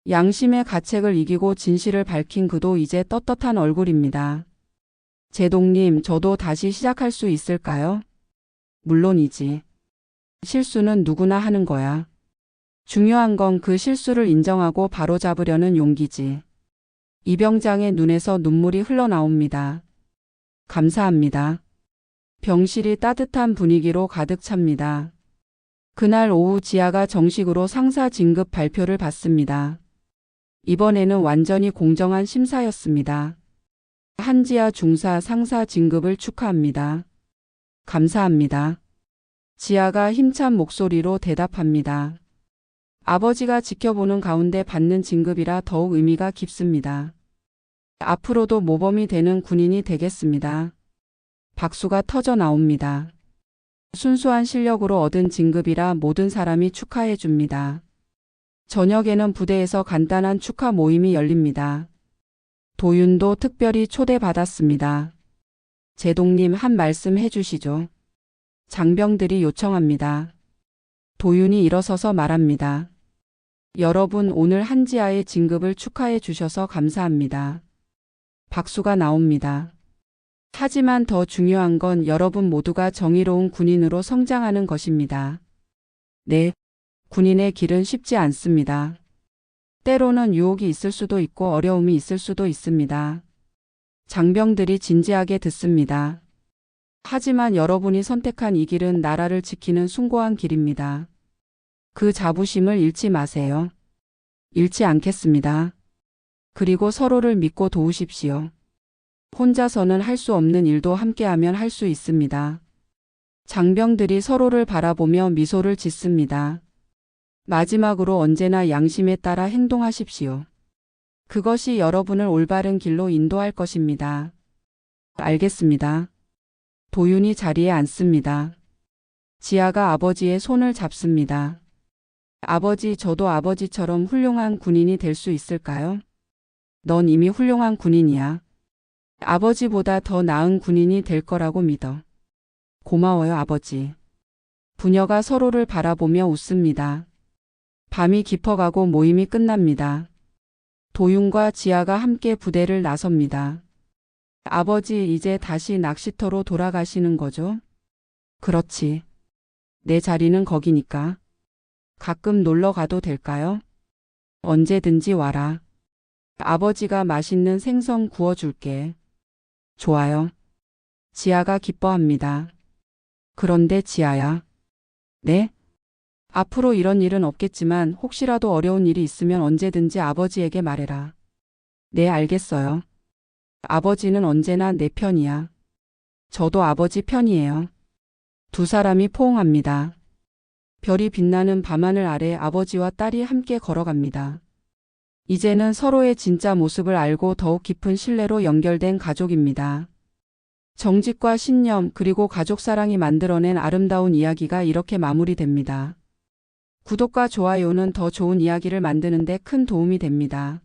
양심의 가책을 이기고 진실을 밝힌 그도 이제 떳떳한 얼굴입니다. 제독님, 저도 다시 시작할 수 있을까요? 물론이지. 실수는 누구나 하는 거야. 중요한 건 그 실수를 인정하고 바로잡으려는 용기지. 이병장의 눈에서 눈물이 흘러나옵니다. 감사합니다. 병실이 따뜻한 분위기로 가득 찹니다. 그날 오후 지아가 정식으로 상사 진급 발표를 받습니다. 이번에는 완전히 공정한 심사였습니다. 한지아 중사 상사 진급을 축하합니다. 감사합니다. 지아가 힘찬 목소리로 대답합니다. 아버지가 지켜보는 가운데 받는 진급이라 더욱 의미가 깊습니다. 앞으로도 모범이 되는 군인이 되겠습니다. 박수가 터져 나옵니다. 순수한 실력으로 얻은 진급이라 모든 사람이 축하해 줍니다. 저녁에는 부대에서 간단한 축하 모임이 열립니다. 도윤도 특별히 초대받았습니다. 제독님, 한 말씀 해주시죠. 장병들이 요청합니다. 도윤이 일어서서 말합니다. 여러분, 오늘 한지아의 진급을 축하해 주셔서 감사합니다. 박수가 나옵니다. 하지만 더 중요한 건 여러분 모두가 정의로운 군인으로 성장하는 것입니다. 네, 군인의 길은 쉽지 않습니다. 때로는 유혹이 있을 수도 있고 어려움이 있을 수도 있습니다. 장병들이 진지하게 듣습니다. 하지만 여러분이 선택한 이 길은 나라를 지키는 숭고한 길입니다. 그 자부심을 잃지 마세요. 잃지 않겠습니다. 그리고 서로를 믿고 도우십시오. 혼자서는 할 수 없는 일도 함께하면 할 수 있습니다. 장병들이 서로를 바라보며 미소를 짓습니다. 마지막으로 언제나 양심에 따라 행동하십시오. 그것이 여러분을 올바른 길로 인도할 것입니다. 알겠습니다. 도윤이 자리에 앉습니다. 지아가 아버지의 손을 잡습니다. 아버지, 저도 아버지처럼 훌륭한 군인이 될 수 있을까요? 넌 이미 훌륭한 군인이야. 아버지보다 더 나은 군인이 될 거라고 믿어. 고마워요, 아버지. 부녀가 서로를 바라보며 웃습니다. 밤이 깊어가고 모임이 끝납니다. 도윤과 지아가 함께 부대를 나섭니다. 아버지, 이제 다시 낚시터로 돌아가시는 거죠? 그렇지. 내 자리는 거기니까. 가끔 놀러 가도 될까요? 언제든지 와라. 아버지가 맛있는 생선 구워줄게. 좋아요. 지아가 기뻐합니다. 그런데 지아야. 네? 앞으로 이런 일은 없겠지만 혹시라도 어려운 일이 있으면 언제든지 아버지에게 말해라. 네, 알겠어요. 아버지는 언제나 내 편이야. 저도 아버지 편이에요. 두 사람이 포옹합니다. 별이 빛나는 밤하늘 아래 아버지와 딸이 함께 걸어갑니다. 이제는 서로의 진짜 모습을 알고 더욱 깊은 신뢰로 연결된 가족입니다. 정직과 신념 그리고 가족 사랑이 만들어낸 아름다운 이야기가 이렇게 마무리됩니다. 구독과 좋아요는 더 좋은 이야기를 만드는 데 큰 도움이 됩니다.